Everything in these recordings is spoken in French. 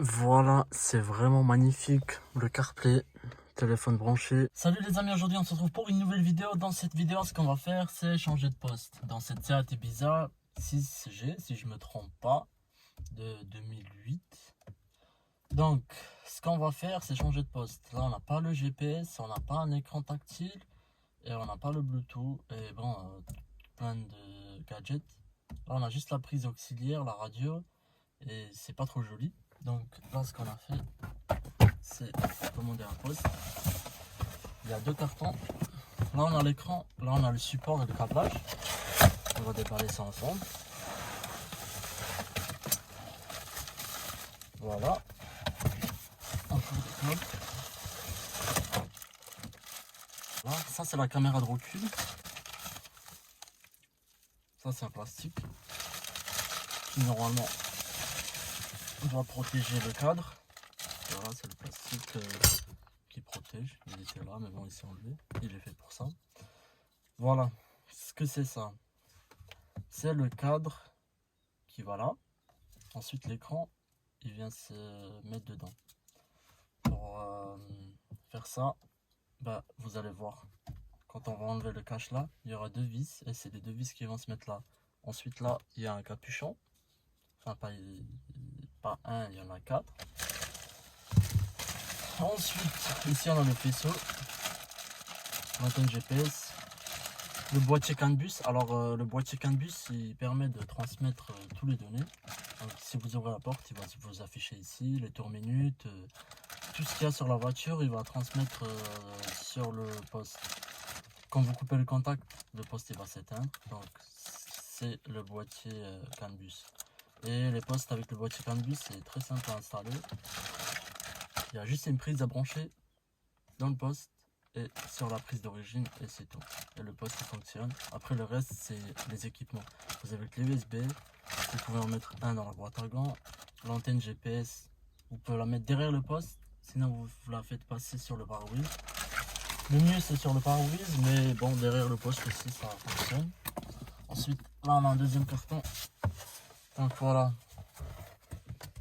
Voilà, c'est vraiment magnifique, le CarPlay, téléphone branché. Salut les amis, aujourd'hui on se retrouve pour une nouvelle vidéo. Dans cette vidéo, ce qu'on va faire, c'est changer de poste. Dans cette Seat Ibiza 6G, si je me trompe pas, de 2008. Donc, ce qu'on va faire, c'est changer de poste. Là, on n'a pas le GPS, on n'a pas un écran tactile, et on n'a pas le Bluetooth, et bon, plein de gadgets. Là, on a juste la prise auxiliaire, la radio, et c'est pas trop joli. Donc là, ce qu'on a fait, c'est commander un poste. Il y a deux cartons. Là, on a l'écran. Là, on a le support et le câblage. On va déballer ça ensemble. Voilà. Un peu de câble. Voilà. Ça, c'est la caméra de recul. Ça, c'est un plastique qui, normalement, doit protéger le cadre. Voilà, c'est le plastique qui protège. Il était là, mais bon, il s'est enlevé. Il est fait pour ça. Voilà. Ce que c'est ça. C'est le cadre qui va là. Ensuite, l'écran, il vient se mettre dedans. Pour faire ça, bah, vous allez voir. Quand on va enlever le cache là, il y aura deux vis. Et c'est les deux vis qui vont se mettre là. Ensuite, là, il y a un capuchon. Enfin, pas un, il y en a quatre. Ensuite, ici, on a le faisceau. L'antenne GPS. Le boîtier CAN bus. Alors, le boîtier CAN bus, il permet de transmettre tous les données. Donc, si vous ouvrez la porte, il va vous afficher ici les tours minutes, tout ce qu'il y a sur la voiture, il va transmettre sur le poste. Quand vous coupez le contact, le poste il va s'éteindre. Donc c'est le boîtier CAN bus. Et les postes avec le boîtier CAN bus, c'est très simple à installer. Il y a juste une prise à brancher dans le poste et sur la prise d'origine et c'est tout. Et le poste il fonctionne. Après le reste, c'est les équipements. Vous avez le clé USB. Vous pouvez en mettre un dans la boîte à gants. L'antenne GPS, vous pouvez la mettre derrière le poste. Sinon, vous la faites passer sur le pare-brise. Le mieux, c'est sur le pare-brise. Mais bon, derrière le poste aussi, ça fonctionne. Ensuite, là, on a un deuxième carton. Donc voilà.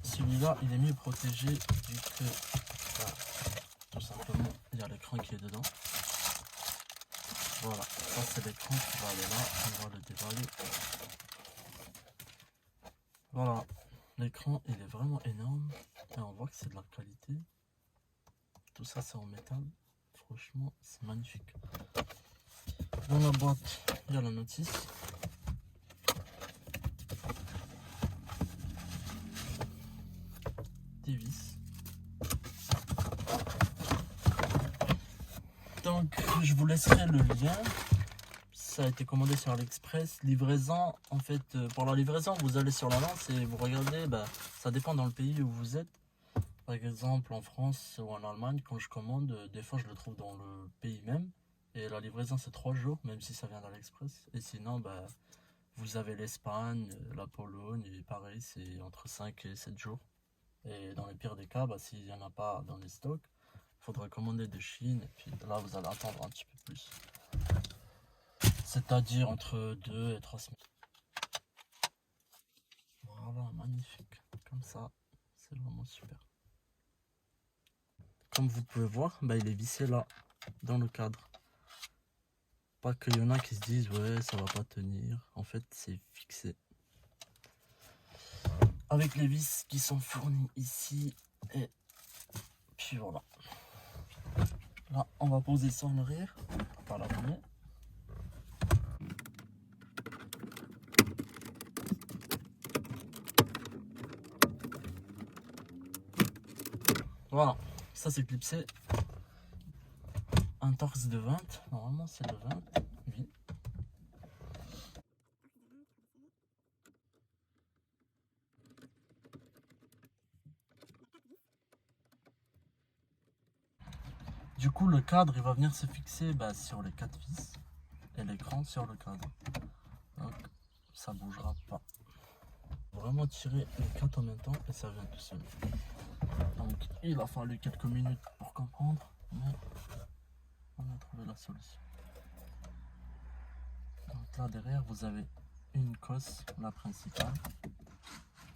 Celui-là, il est mieux protégé vu que, voilà, tout simplement, il y a l'écran qui est dedans. Voilà. Ça, c'est l'écran qui va aller là. On va le déballer. Voilà, l'écran il est vraiment énorme et on voit que c'est de la qualité. Tout ça c'est en métal, franchement c'est magnifique. Dans la boîte il y a la notice. Des vis. Donc je vous laisserai le lien. Ça a été commandé sur AliExpress. Livraison, en fait, pour la livraison, vous allez sur l'annonce et vous regardez, bah, ça dépend dans le pays où vous êtes. Par exemple, en France ou en Allemagne, quand je commande, des fois je le trouve dans le pays même. Et la livraison, c'est 3 jours, même si ça vient d'AliExpress. Et sinon, bah, vous avez l'Espagne, la Pologne, et pareil, c'est entre 5 et 7 jours. Et dans le pire des cas, bah, s'il n'y en a pas dans les stocks, il faudra commander de Chine. Et puis là, vous allez attendre un petit peu plus. C'est-à-dire entre 2 et 3 semaines. Voilà, magnifique. Comme ça, c'est vraiment super. Comme vous pouvez voir, bah, il est vissé là, dans le cadre. Pas qu'il y en a qui se disent, ouais, ça va pas tenir. En fait, c'est fixé. Avec les vis qui sont fournies ici. Et puis voilà. Là, on va poser ça en arrière. Par la première. Voilà, ça c'est clipsé. Un torx de 20, normalement c'est de 20. Oui. Du coup, le cadre il va venir se fixer bah, sur les 4 vis et l'écran sur le cadre. Donc ça bougera pas. Vraiment tirer les 4 en même temps et ça vient tout seul. Donc il a fallu quelques minutes pour comprendre, mais on a trouvé la solution. Donc là derrière vous avez une cosse, la principale,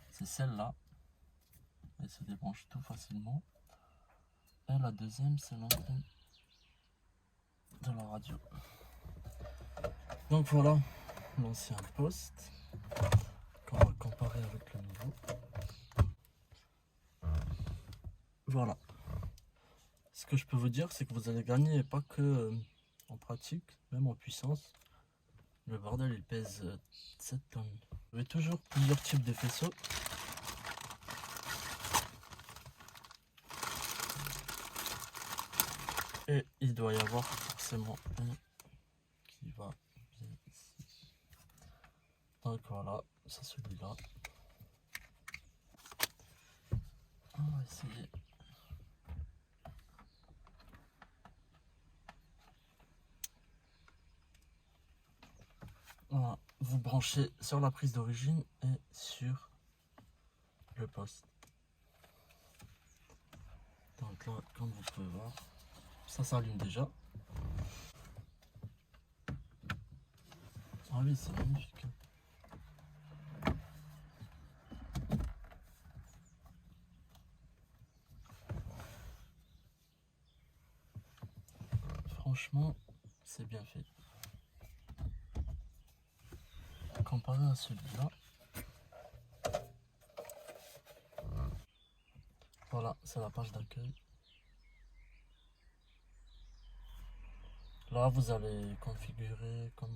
c'est celle-là. Et elle se débranche tout facilement. Et la deuxième, c'est l'antenne de la radio. Donc voilà l'ancien poste qu'on va comparer avec le nouveau. Voilà. Ce que je peux vous dire, c'est que vous allez gagner pas que en pratique, même en puissance. Le bordel, il pèse 7 tonnes. Vous avez toujours plusieurs types de faisceaux. Et il doit y avoir forcément un qui va bien ici. Donc voilà, c'est celui-là. On va essayer. Voilà, vous branchez sur la prise d'origine et sur le poste. Donc là, comme vous pouvez voir, ça s'allume déjà. Ah oui, c'est magnifique. Franchement, c'est bien fait. Comparé à celui-là. Voilà, c'est la page d'accueil. Là, vous allez configurer comme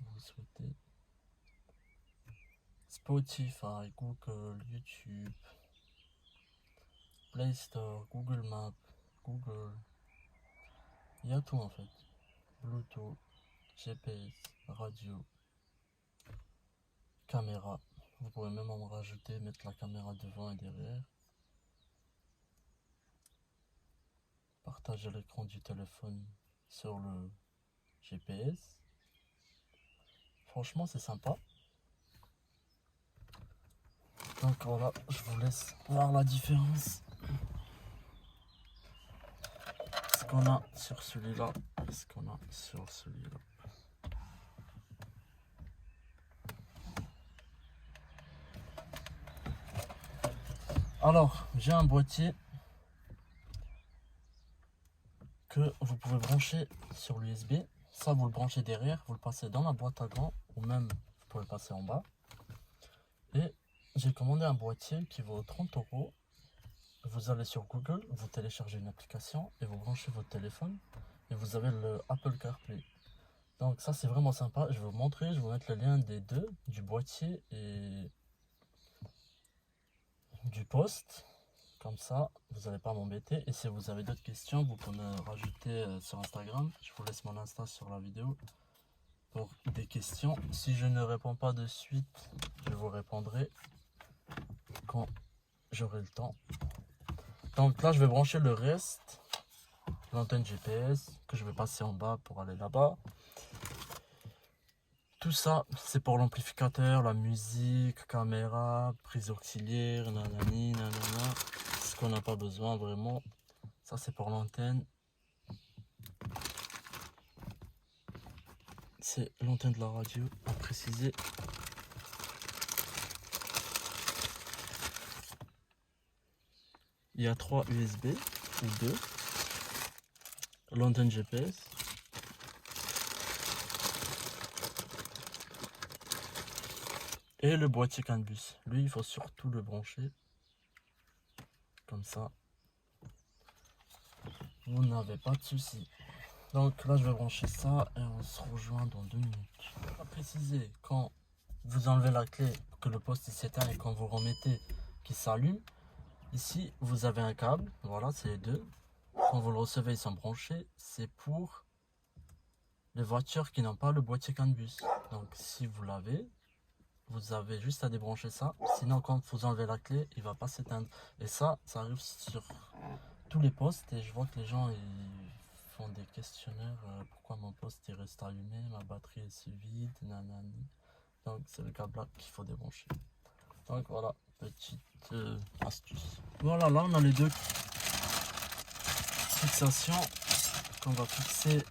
vous souhaitez. Spotify, Google, YouTube, Play Store, Google Maps, Google. Il y a tout en fait. Bluetooth, GPS, radio, caméra. Vous pouvez même en rajouter, mettre la caméra devant et derrière. Partager l'écran du téléphone sur le GPS. Franchement, c'est sympa. Donc voilà, je vous laisse voir la différence. Ce qu'on a sur celui-là et ce qu'on a sur celui-là. Alors, j'ai un boîtier que vous pouvez brancher sur l'USB. Ça, vous le branchez derrière, vous le passez dans la boîte à gants ou même vous pouvez le passer en bas. Et j'ai commandé un boîtier qui vaut 30 €. Vous allez sur Google, vous téléchargez une application et vous branchez votre téléphone et vous avez le Apple CarPlay. Donc ça, c'est vraiment sympa. Je vais vous montrer, je vais vous mettre le lien des deux, du boîtier et du poste. Comme ça, vous n'allez pas m'embêter. Et si vous avez d'autres questions, vous pouvez me rajouter sur Instagram. Je vous laisse mon Insta sur la vidéo pour des questions. Si je ne réponds pas de suite, je vous répondrai quand j'aurai le temps. Donc là, je vais brancher le reste. L'antenne GPS que je vais passer en bas pour aller là-bas. Tout ça, c'est pour l'amplificateur, la musique, caméra, prise auxiliaire, nanani, nanana. Ce qu'on n'a pas besoin vraiment. Ça, c'est pour l'antenne. C'est l'antenne de la radio, à préciser. Il y a 3 USB ou 2. L'antenne GPS. Et le boîtier CAN bus. Lui, il faut surtout le brancher. Comme ça. Vous n'avez pas de soucis. Donc là, je vais brancher ça et on se rejoint dans 2 minutes. À préciser, quand vous enlevez la clé, que le poste s'éteint et quand vous remettez qu'il s'allume, ici, vous avez un câble. Voilà, c'est les deux. Quand vous le recevez, ils sont branchés. C'est pour les voitures qui n'ont pas le boîtier CAN bus. Donc si vous l'avez, vous avez juste à débrancher ça. Sinon, quand vous enlevez la clé, il ne va pas s'éteindre. Et ça arrive sur tous les postes. Et je vois que les gens ils font des questionnaires. Pourquoi mon poste il reste allumé, ma batterie est si vide, nanani. Donc c'est le câble là qu'il faut débrancher. Donc voilà, petite astuce. Voilà, là on a les deux fixations qu'on va fixer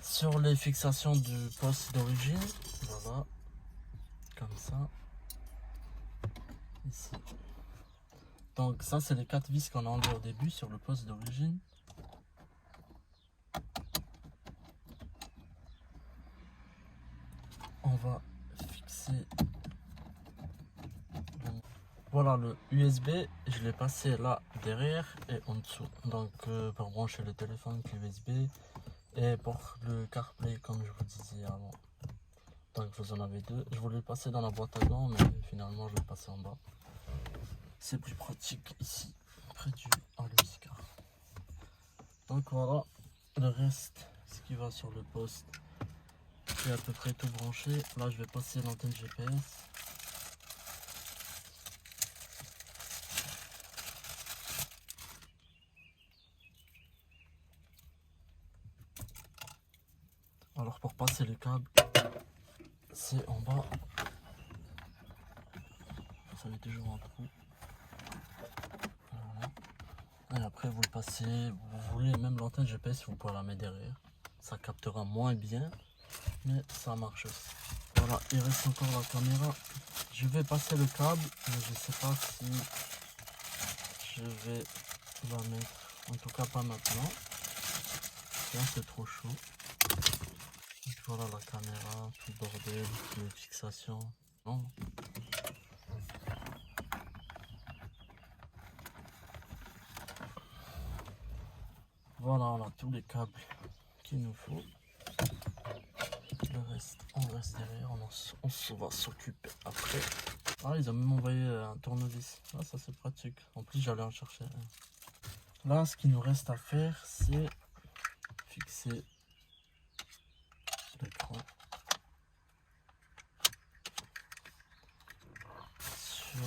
sur les fixations du poste d'origine. Voilà. Comme ça, ici. Donc ça c'est les 4 vis qu'on a enlevés au début sur le poste d'origine. On va fixer voilà le USB, je l'ai passé là derrière et en dessous. Donc pour brancher le téléphone clé USB et pour le CarPlay comme je vous disais avant. Donc vous en avez deux. Je voulais le passer dans la boîte à gants mais finalement je l'ai passé en bas. C'est plus pratique ici, près du Muscar. Donc voilà, le reste, ce qui va sur le poste, c'est à peu près tout branché. Là je vais passer l'antenne GPS. Alors pour passer les câbles, c'est en bas. Vous avez toujours un trou. Voilà. Et après vous le passez, vous voulez même l'antenne GPS, vous pouvez la mettre derrière. Ça captera moins bien, mais ça marche aussi. Voilà, il reste encore la caméra. Je vais passer le câble, mais je sais pas si je vais la mettre. En tout cas pas maintenant. Là c'est trop chaud. Donc voilà la caméra, tout le bordel, les fixations. Non. Voilà, on a tous les câbles qu'il nous faut. Le reste, on reste derrière, on va s'occuper après. Ah, ils ont même envoyé un tournevis. Ah, ça c'est pratique. En plus, j'allais en chercher un. Là, ce qu'il nous reste à faire, c'est fixer l'écran sur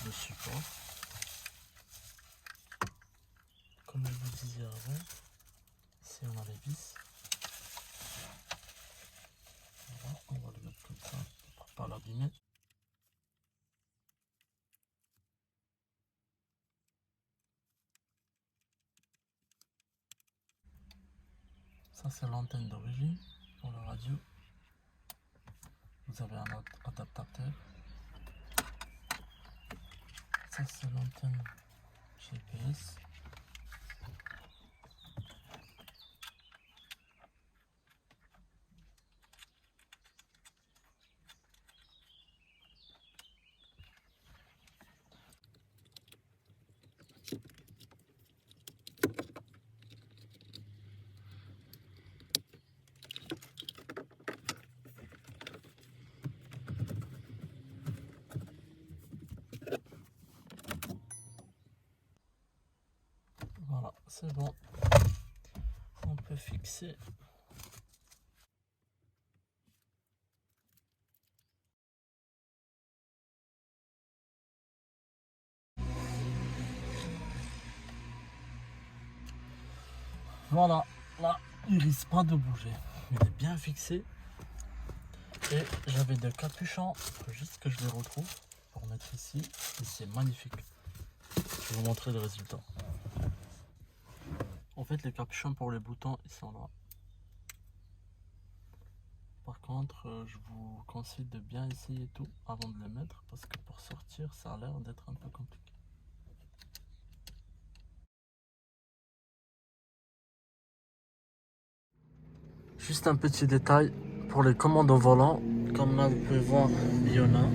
le support. Comme je vous disais avant, ici on a les vis. Voilà, on va le mettre comme ça pour pas l'abîmer. Ça c'est l'antenne d'origine pour la radio. Vous avez un autre adaptateur. Ça c'est l'antenne GPS. Voilà, c'est bon. On peut fixer. Voilà, là, il risque pas de bouger. Il est bien fixé. Et j'avais deux capuchons, juste que je les retrouve pour mettre ici. Et c'est magnifique. Je vais vous montrer le résultat. En fait, les capuchons pour les boutons, ils sont là. Par contre, je vous conseille de bien essayer tout avant de les mettre parce que pour sortir, ça a l'air d'être un peu compliqué. Juste un petit détail pour les commandes au volant. Comme là, vous pouvez voir, il y en a.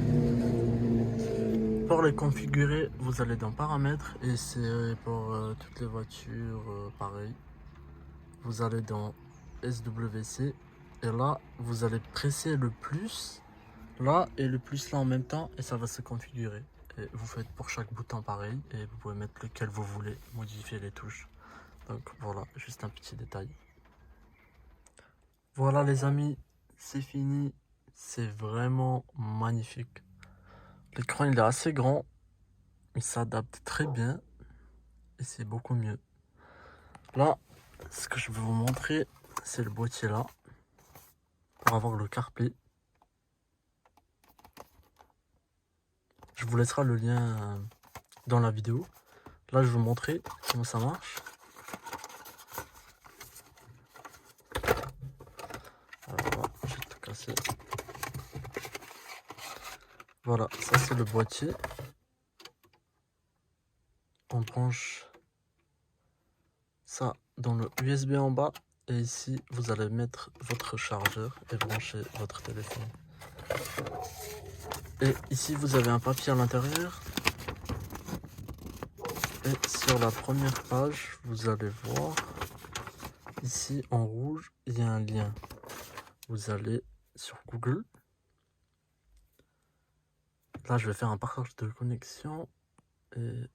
Pour les configurer, vous allez dans paramètres et c'est pour toutes les voitures pareil. Vous allez dans SWC et là, vous allez presser le plus là et le plus là en même temps et ça va se configurer. Et vous faites pour chaque bouton pareil et vous pouvez mettre lequel vous voulez, modifier les touches. Donc voilà, juste un petit détail. Voilà les amis, c'est fini. C'est vraiment magnifique. L'écran il est assez grand, il s'adapte très bien et c'est beaucoup mieux. Là, ce que je vais vous montrer, c'est le boîtier là pour avoir le CarPlay. Je vous laisserai le lien dans la vidéo. Là, je vais vous montrer comment ça marche. Alors, je vais tout casser. Voilà, ça c'est le boîtier. on branche ça dans le USB en bas. Et ici, vous allez mettre votre chargeur et brancher votre téléphone. Et ici, vous avez un papier à l'intérieur. Et sur la première page, vous allez voir, ici en rouge, il y a un lien. Vous allez sur Google. Là, je vais faire un partage de connexion. Et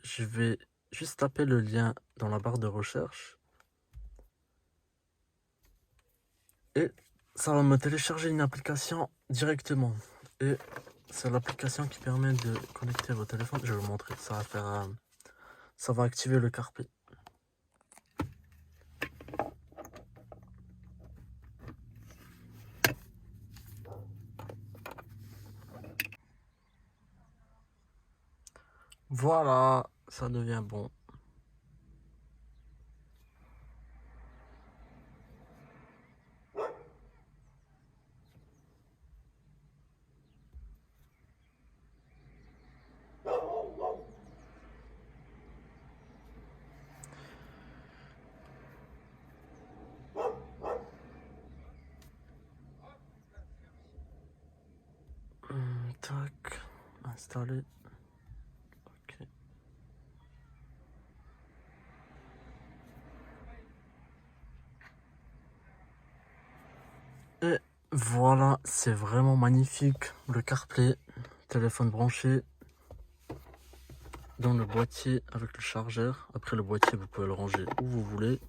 je vais juste taper le lien dans la barre de recherche. Et ça va me télécharger une application directement. Et c'est l'application qui permet de connecter vos téléphones. Je vais vous montrer. Ça va activer le CarPlay. Voilà, ça devient bon. Tac, installer. Ok. Et voilà, c'est vraiment magnifique. Le CarPlay, téléphone branché dans le boîtier avec le chargeur. Après le boîtier, vous pouvez le ranger où vous voulez,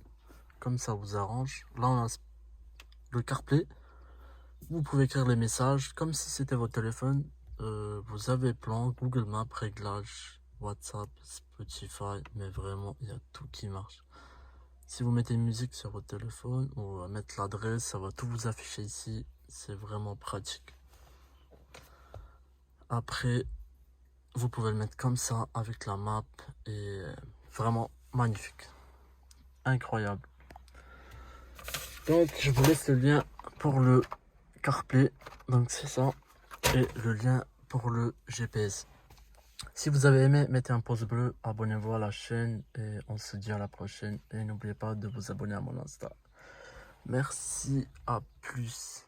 comme ça vous arrange. Là, on a le CarPlay. Vous pouvez écrire les messages comme si c'était votre téléphone. Vous avez plan, Google Maps, réglages, WhatsApp, Spotify, mais vraiment, il y a tout qui marche. Si vous mettez une musique sur votre téléphone ou mettre l'adresse, ça va tout vous afficher ici. C'est vraiment pratique. Après, vous pouvez le mettre comme ça avec la map et vraiment magnifique. Incroyable. Donc, je vous laisse le lien pour le CarPlay. Donc, c'est ça. Et le lien pour le GPS. Si vous avez aimé, mettez un pouce bleu, abonnez-vous à la chaîne et on se dit à la prochaine. Et n'oubliez pas de vous abonner à mon Insta. Merci, à plus.